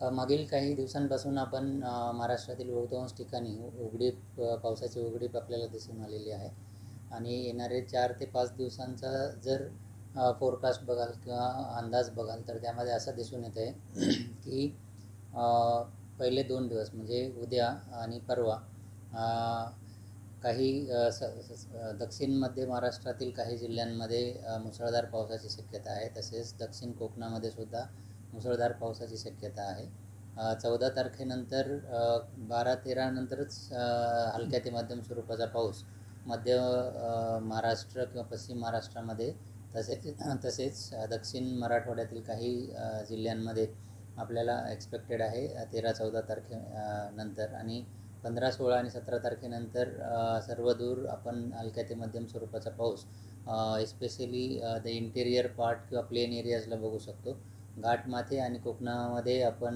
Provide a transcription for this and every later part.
मागील काही दिवसांपासून आपण महाराष्ट्रातील बहुतांश ठिकाणी पावसाची उघडीप आपल्याला दिसून आलेली आहे आणि येणारे 4 ते 5 दिवसांचा जर फोरकास्ट बघाल किंवा अंदाज बघाल तर त्यामध्ये असं दिसून येत आहे की पहिले 2 दिवस म्हणजे उद्या आणि परवा काही दक्षिण मध्य महाराष्ट्रातील काही जिल्ह्यांमध्ये मुसळधार पावसाची शक्यता आहे। तसेच दक्षिण कोकणामध्ये सुद्धा मुसळधार पावसाची शक्यता आहे। 14 तारखेनंतर 12-13 नंतरच हलक्या ते मध्यम स्वरूपाचा पाऊस मध्य महाराष्ट्र किंवा पश्चिम महाराष्ट्रामध्ये तसेच दक्षिण मराठवाड्यातील काही जिल्ह्यांमध्ये आपल्याला एक्सपेक्टेड आहे 13-14 तारखेनंतर। आणि 15, 16 आणि 17 तारखेनंतर सर्वदूर आपण हलक्या ते मध्यम स्वरूपाचा पाऊस एस्पेशली द इंटेरियर पार्ट किंवा प्लेन एरियाजला बघू शकतो। घाटमाथे आणि कोकणामध्ये आपण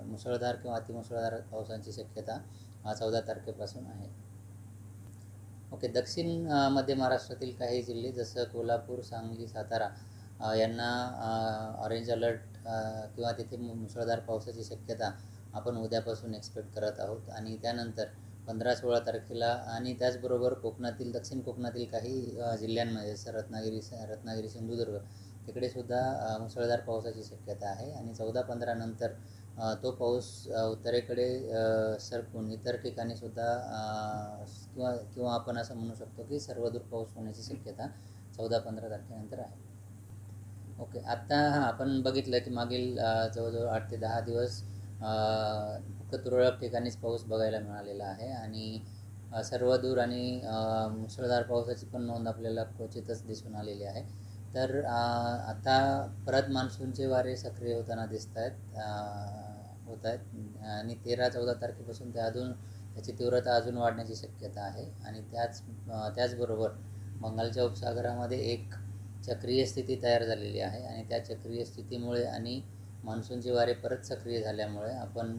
मुसळधार किंवा अतिमुसळधार पावसाची शक्यता 14 तारखेपासून आहे। ओके, दक्षिण मध्य महाराष्ट्रातील काही जिल्हे जसं कोल्हापूर, सांगली, सातारा यांना ऑरेंज अलर्ट किंवा तिथे मुसळधार पावसाची शक्यता आपण उद्यापासून एक्सपेक्ट करत आहोत। आणि त्यानंतर 15-16 तारखेला आणि त्याचबरोबर दक्षिण कोकणातील काही जिल्ह्यांमध्ये जसं रत्नागिरी, सिंधुदुर्ग तिकडे सुद्धा मुसळधार पावसाची शक्यता आहे। आणि 14-15 नंतर तो पाऊस उत्तरेकडे सरकून इतर ठिकाणी सुद्धा किंवा आपण असं म्हणू शकतो की सर्वदूर पाऊस होण्याची शक्यता 14-15 तारखेनंतर आहे। ओके, आत्ता आपण बघितलं की मागील जवळजवळ 8 ते 10 दिवस फक्त तुरळक ठिकाणीच पाऊस बघायला मिळालेला आहे आणि सर्वदूर आणि मुसळधार पावसाची पण नोंद आपल्याला क्वचितच दिसून आलेली आहे। तर आता परत मान्सूनचे वारे सक्रिय होताना दिसत आहेत आणि 13-14 तारखेपासून त्याची तीव्रता अजून वाढण्याची शक्यता आहे। आणि त्याचबरोबर बंगालच्या उपसागरामध्ये एक चक्रीय स्थिती तयार झालेली आहे आणि त्या चक्रीय स्थितीमुळे आणि मान्सूनचे वारे परत सक्रिय झाल्यामुळे आपण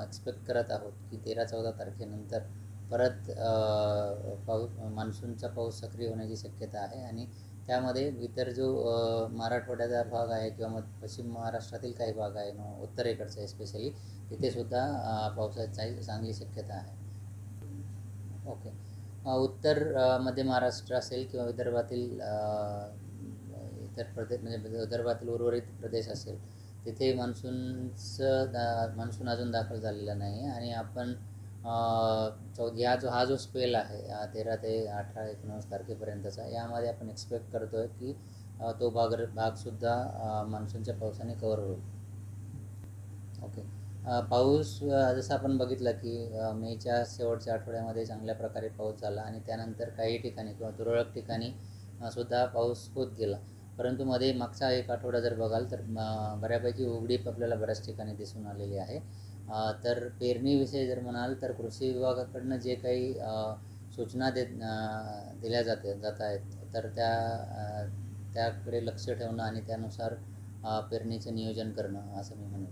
एक्सपेक्ट करत आहोत की 13-14 तारखेनंतर परत मान्सूनचा पाऊस सक्रिय होण्याची शक्यता आहे। आणि त्यामध्ये इतर जो मराठवाड्याचा भाग आहे किंवा मग पश्चिम महाराष्ट्रातील काही भाग आहे उत्तरेकडचा एस्पेशली तिथेसुद्धा पावसाची चांगली शक्यता आहे। ओके, उत्तर मध्य महाराष्ट्र असेल किंवा विदर्भातील इतर प्रदेश म्हणजे विदर्भातील उर्वरित प्रदेश असेल तिथे मान्सून अजून दाखल झालेला नाही आहे। आणि आपण हा जो स्पेल आहे 13 ते 18-19 तारखेपर्यंतचा यामध्ये आपण एक्सपेक्ट करतो आहे की तो भागसुद्धा मान्सूनच्या पावसाने कवर होईल। ओके, पाऊस जसं आपण बघितलं की मेच्या शेवटच्या आठवड्यामध्ये चांगल्या प्रकारे पाऊस झाला आणि त्यानंतर काही ठिकाणी किंवा तुरळक ठिकाणी सुद्धा पाऊस होत गेला। परंतु मध्ये मागचा एक आठवडा जर बघाल तर बऱ्यापैकी उघडीप आपल्याला बऱ्याच ठिकाणी दिसून आलेली आहे। तर पेरणीविषयी जर म्हणाल तर कृषी विभागाकडनं जे काही सूचना दिल्या जात आहेत तर त्याकडे लक्ष ठेवणं आणि त्यानुसार पेरणीचं नियोजन करणं असं मी म्हणेन।